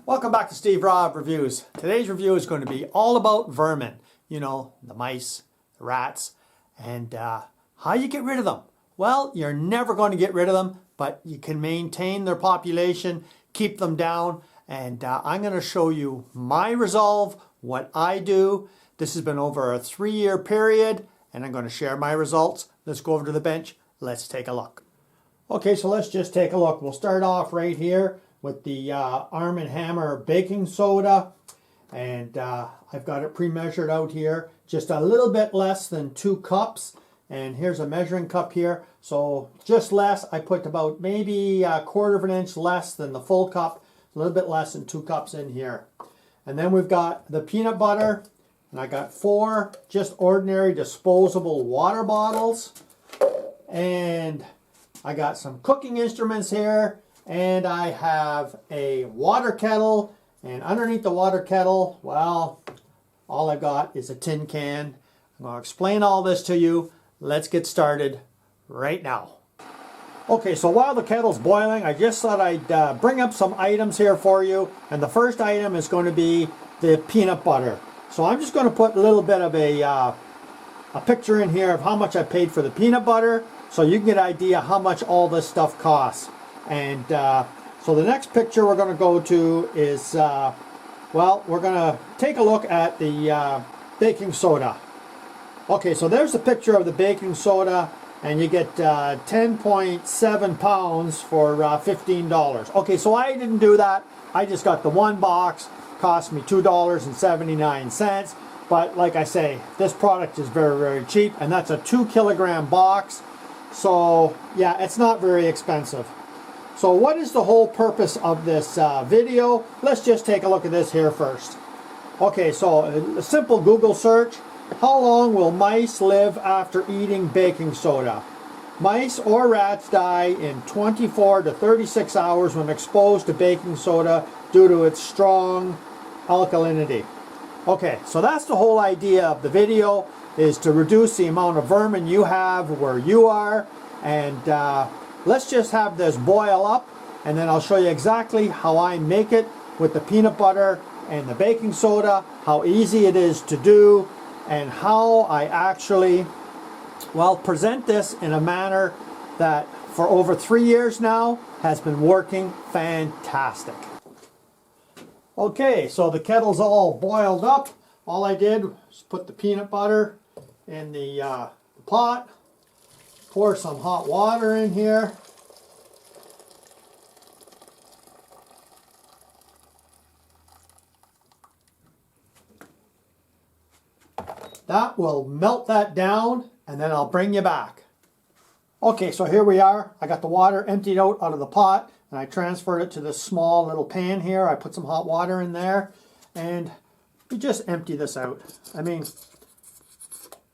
Welcome back to Steve Robb Reviews. Today's review is going to be all about vermin. You know, the mice, the rats, and how you get rid of them. Well, you're never going to get rid of them, but you can maintain their population, keep them down, and I'm going to show you my resolve, what I do. This has been over a 3-year period, and I'm going to share my results. Let's go over to the bench. Let's take a look. Okay, so let's just take a look. We'll start off right here with the Arm & Hammer baking soda, and I've got it pre-measured out here, just a little bit less than 2 cups, and here's a measuring cup here, so just less. I put about maybe a 1/4 of an inch less than the full cup, a little bit less than 2 cups in here. And then we've got the peanut butter, and I got 4 just ordinary disposable water bottles, and I got some cooking instruments here, and I have a water kettle, and underneath the water kettle, well, all I've got is a tin can. I'm going to explain all this to you. Let's get started right now. Okay, so while the kettle's boiling, I just thought I'd bring up some items here for you, and the first item is going to be the peanut butter. So I'm just going to put a little bit of a picture in here of how much I paid for the peanut butter, so you can get an idea how much all this stuff costs. And so the next picture we're going to go to is, well, we're going to take a look at the baking soda. Okay, so there's a picture of the baking soda, and you get 10.7 pounds for $15. Okay, so I didn't do that. I just got the one box, cost me $2.79. But like I say, this product is very, very cheap, and that's a 2-kilogram box. So yeah, it's not very expensive. So what is the whole purpose of this video? Let's just take a look at this here first. Okay, so a simple Google search. How long will mice live after eating baking soda? Mice or rats die in 24 to 36 hours when exposed to baking soda due to its strong alkalinity. Okay, so that's the whole idea of the video, is to reduce the amount of vermin you have where you are. And let's just have this boil up, and then I'll show you exactly how I make it with the peanut butter and the baking soda, how easy it is to do, and how I actually, well, present this in a manner that for over 3 years now has been working fantastic. Okay, so the kettle's all boiled up. All I did was put the peanut butter in the pot, pour some hot water in here. That will melt that down, and then I'll bring you back. Okay, so here we are. I got the water emptied out of the pot, and I transferred it to this small little pan here. I put some hot water in there, and you just empty this out. I mean,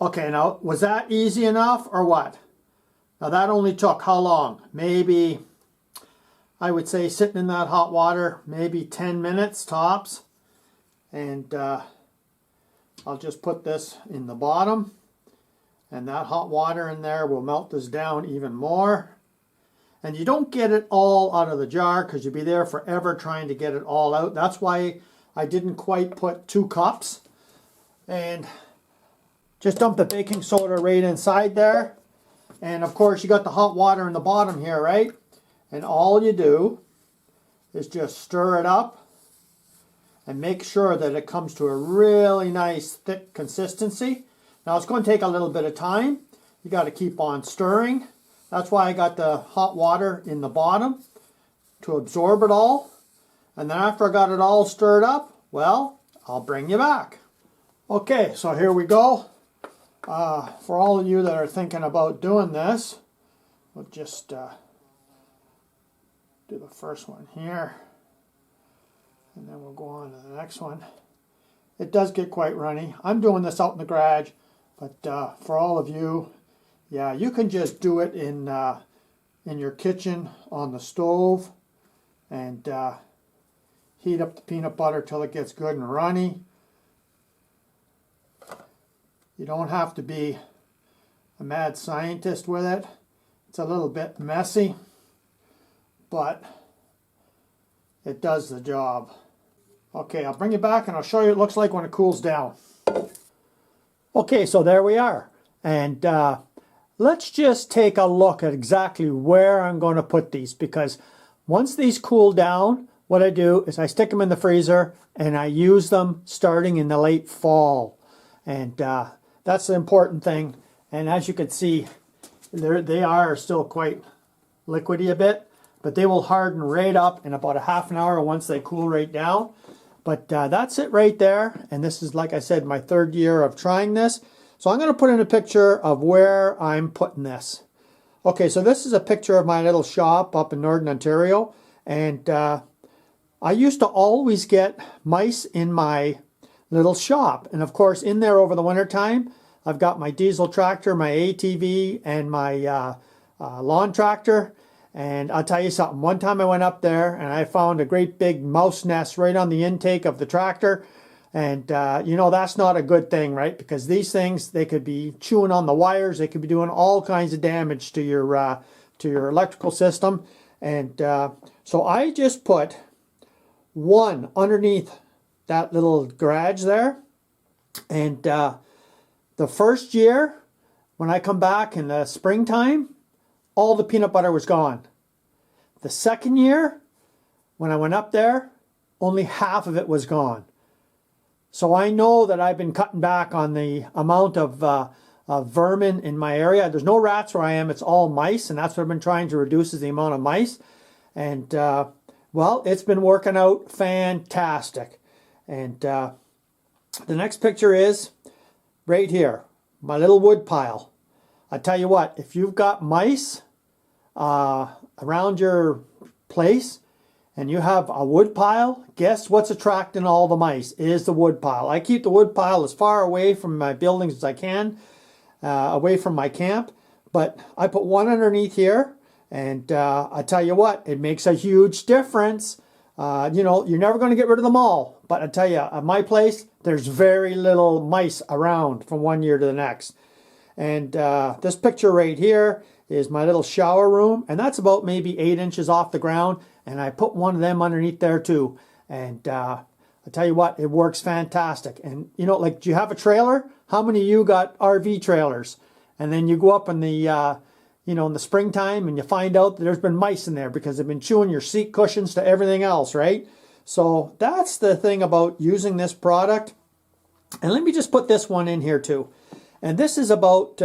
okay, now, was that easy enough or what? Now that only took how long? Maybe, I would say, sitting in that hot water, maybe 10 minutes tops. And I'll just put this in the bottom, and that hot water in there will melt this down even more. And you don't get it all out of the jar because you'll be there forever trying to get it all out. That's why I didn't quite put 2 cups. And just dump the baking soda right inside there. And of course you got the hot water in the bottom here, right? And all you do is just stir it up and make sure that it comes to a really nice thick consistency. Now it's going to take a little bit of time. You got to keep on stirring. That's why I got the hot water in the bottom, to absorb it all. And then after I got it all stirred up, well, I'll bring you back. Okay, so here we go. For all of you that are thinking about doing this, we'll just do the first one here, and then we'll go on to the next one. It does get quite runny. I'm doing this out in the garage, but for all of you, yeah, you can just do it in your kitchen on the stove, and heat up the peanut butter till it gets good and runny. You don't have to be a mad scientist with it. It's a little bit messy, but it does the job. Okay, I'll bring you back and I'll show you what it looks like when it cools down. Okay, so there we are. And let's just take a look at exactly where I'm going to put these, because once these cool down, what I do is I stick them in the freezer and I use them starting in the late fall. And that's the important thing. And as you can see, they are still quite liquidy a bit, but they will harden right up in about a half an hour once they cool right down. But that's it right there. And this is, like I said, my third year of trying this. So I'm going to put in a picture of where I'm putting this. Okay, so this is a picture of my little shop up in Northern Ontario. And I used to always get mice in my little shop. And of course, in there over the winter time, I've got my diesel tractor, my ATV, and my lawn tractor. And I'll tell you something, one time I went up there and I found a great big mouse nest right on the intake of the tractor. And you know, that's not a good thing, right? Because these things, they could be chewing on the wires, they could be doing all kinds of damage to your electrical system. And so I just put one underneath that little garage there. And the first year, when I come back in the springtime, all the peanut butter was gone. The second year, when I went up there, only half of it was gone. So I know that I've been cutting back on the amount of vermin in my area. There's no rats where I am, it's all mice, and that's what I've been trying to reduce, is the amount of mice. And well, it's been working out fantastic. And the next picture is right here, my little wood pile. I tell you what, if you've got mice around your place and you have a wood pile, guess what's attracting all the mice? It is the wood pile. I keep the wood pile as far away from my buildings as I can, away from my camp, but I put one underneath here, and I tell you what, it makes a huge difference. You know, you're never going to get rid of them all, but I tell you, at my place, there's very little mice around from one year to the next. And this picture right here is my little shower room, and that's about maybe 8 inches off the ground, and I put one of them underneath there too. And I tell you what, it works fantastic. And you know, like, do you have a trailer? How many of you got RV trailers? And then you go up in the you know, in the springtime and you find out that there's been mice in there because they've been chewing your seat cushions to everything else, right? So that's the thing about using this product. And let me just put this one in here too. And this is about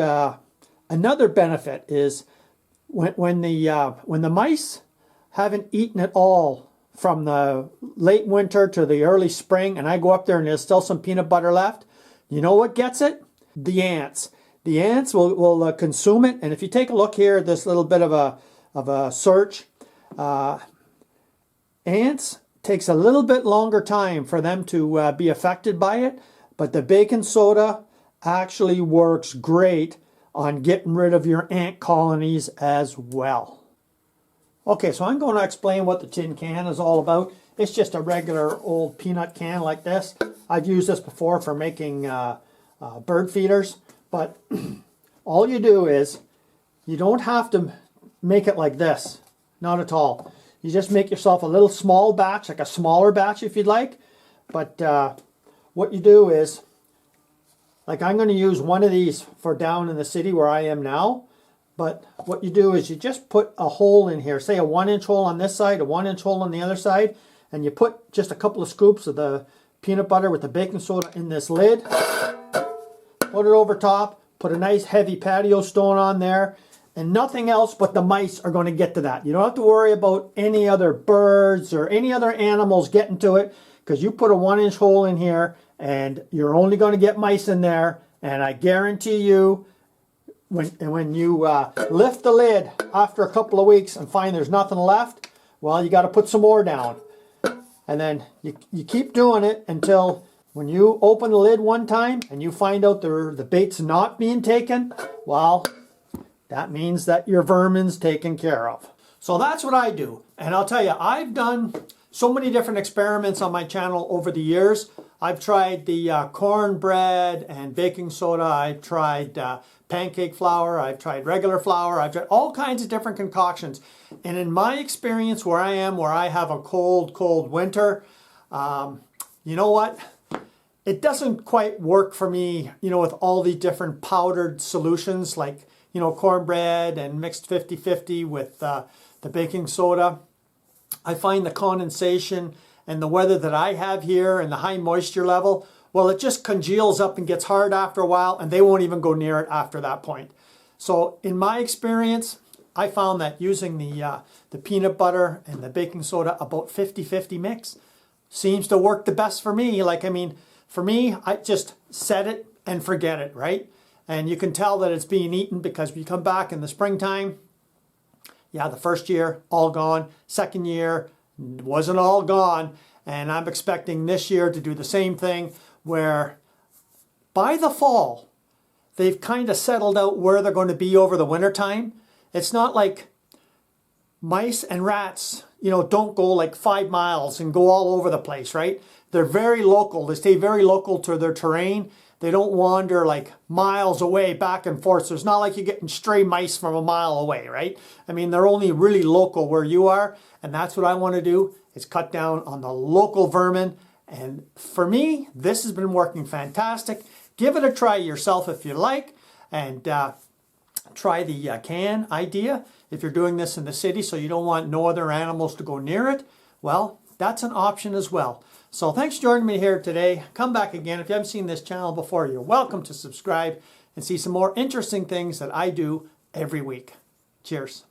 another benefit is when the mice haven't eaten at all from the late winter to the early spring, and I go up there and there's still some peanut butter left, you know what gets it? The ants. The ants will consume it. And if you take a look here at this little bit of a search, ants takes a little bit longer time for them to be affected by it, but the baking soda actually works great on getting rid of your ant colonies as well. Okay, so I'm going to explain what the tin can is all about. It's just a regular old peanut can like this. I've used this before for making bird feeders, but all you do is, you don't have to make it like this, not at all. You just make yourself a little small batch, like a smaller batch if you'd like, but what you do is, like, I'm going to use one of these for down in the city where I am now. But what you do is you just put a hole in here, say a 1-inch hole on this side, a 1-inch hole on the other side, and you put just a couple of scoops of the peanut butter with the baking soda in this lid, put it over top, put a nice heavy patio stone on there, and nothing else but the mice are going to get to that. You don't have to worry about any other birds or any other animals getting to it, because you put a 1-inch hole in here and you're only going to get mice in there. And I guarantee you, when you lift the lid after a couple of weeks and find there's nothing left, well, you got to put some more down. And then you keep doing it until when you open the lid one time and you find out the bait's not being taken, well, that means that your vermin's taken care of. So that's what I do. And I'll tell you, I've done so many different experiments on my channel over the years. I've tried the cornbread and baking soda. I've tried pancake flour. I've tried regular flour. I've tried all kinds of different concoctions. And in my experience where I am, where I have a cold winter, you know what? It doesn't quite work for me, with all the different powdered solutions like, cornbread and mixed 50-50 with the baking soda. I find the condensation and the weather that I have here and the high moisture level, well, it just congeals up and gets hard after a while, and they won't even go near it after that point. So in my experience, I found that using the peanut butter and the baking soda, about 50-50 mix, seems to work the best for me. For me, I just set it and forget it, right? And you can tell that it's being eaten because when you come back in the springtime, yeah, the first year, all gone. Second year, wasn't all gone. And I'm expecting this year to do the same thing, where by the fall, they've kind of settled out where they're going to be over the winter time. It's not like mice and rats, don't go like 5 miles and go all over the place, right? They're very local. They stay very local to their terrain. They don't wander like miles away back and forth. So it's not like you're getting stray mice from a mile away, right? They're only really local where you are. And that's what I want to do, is cut down on the local vermin. And for me, this has been working fantastic. Give it a try yourself if you like. And try the can idea. If you're doing this in the city so you don't want no other animals to go near it, well, that's an option as well. So thanks for joining me here today. Come back again. If you haven't seen this channel before, you're welcome to subscribe and see some more interesting things that I do every week. Cheers.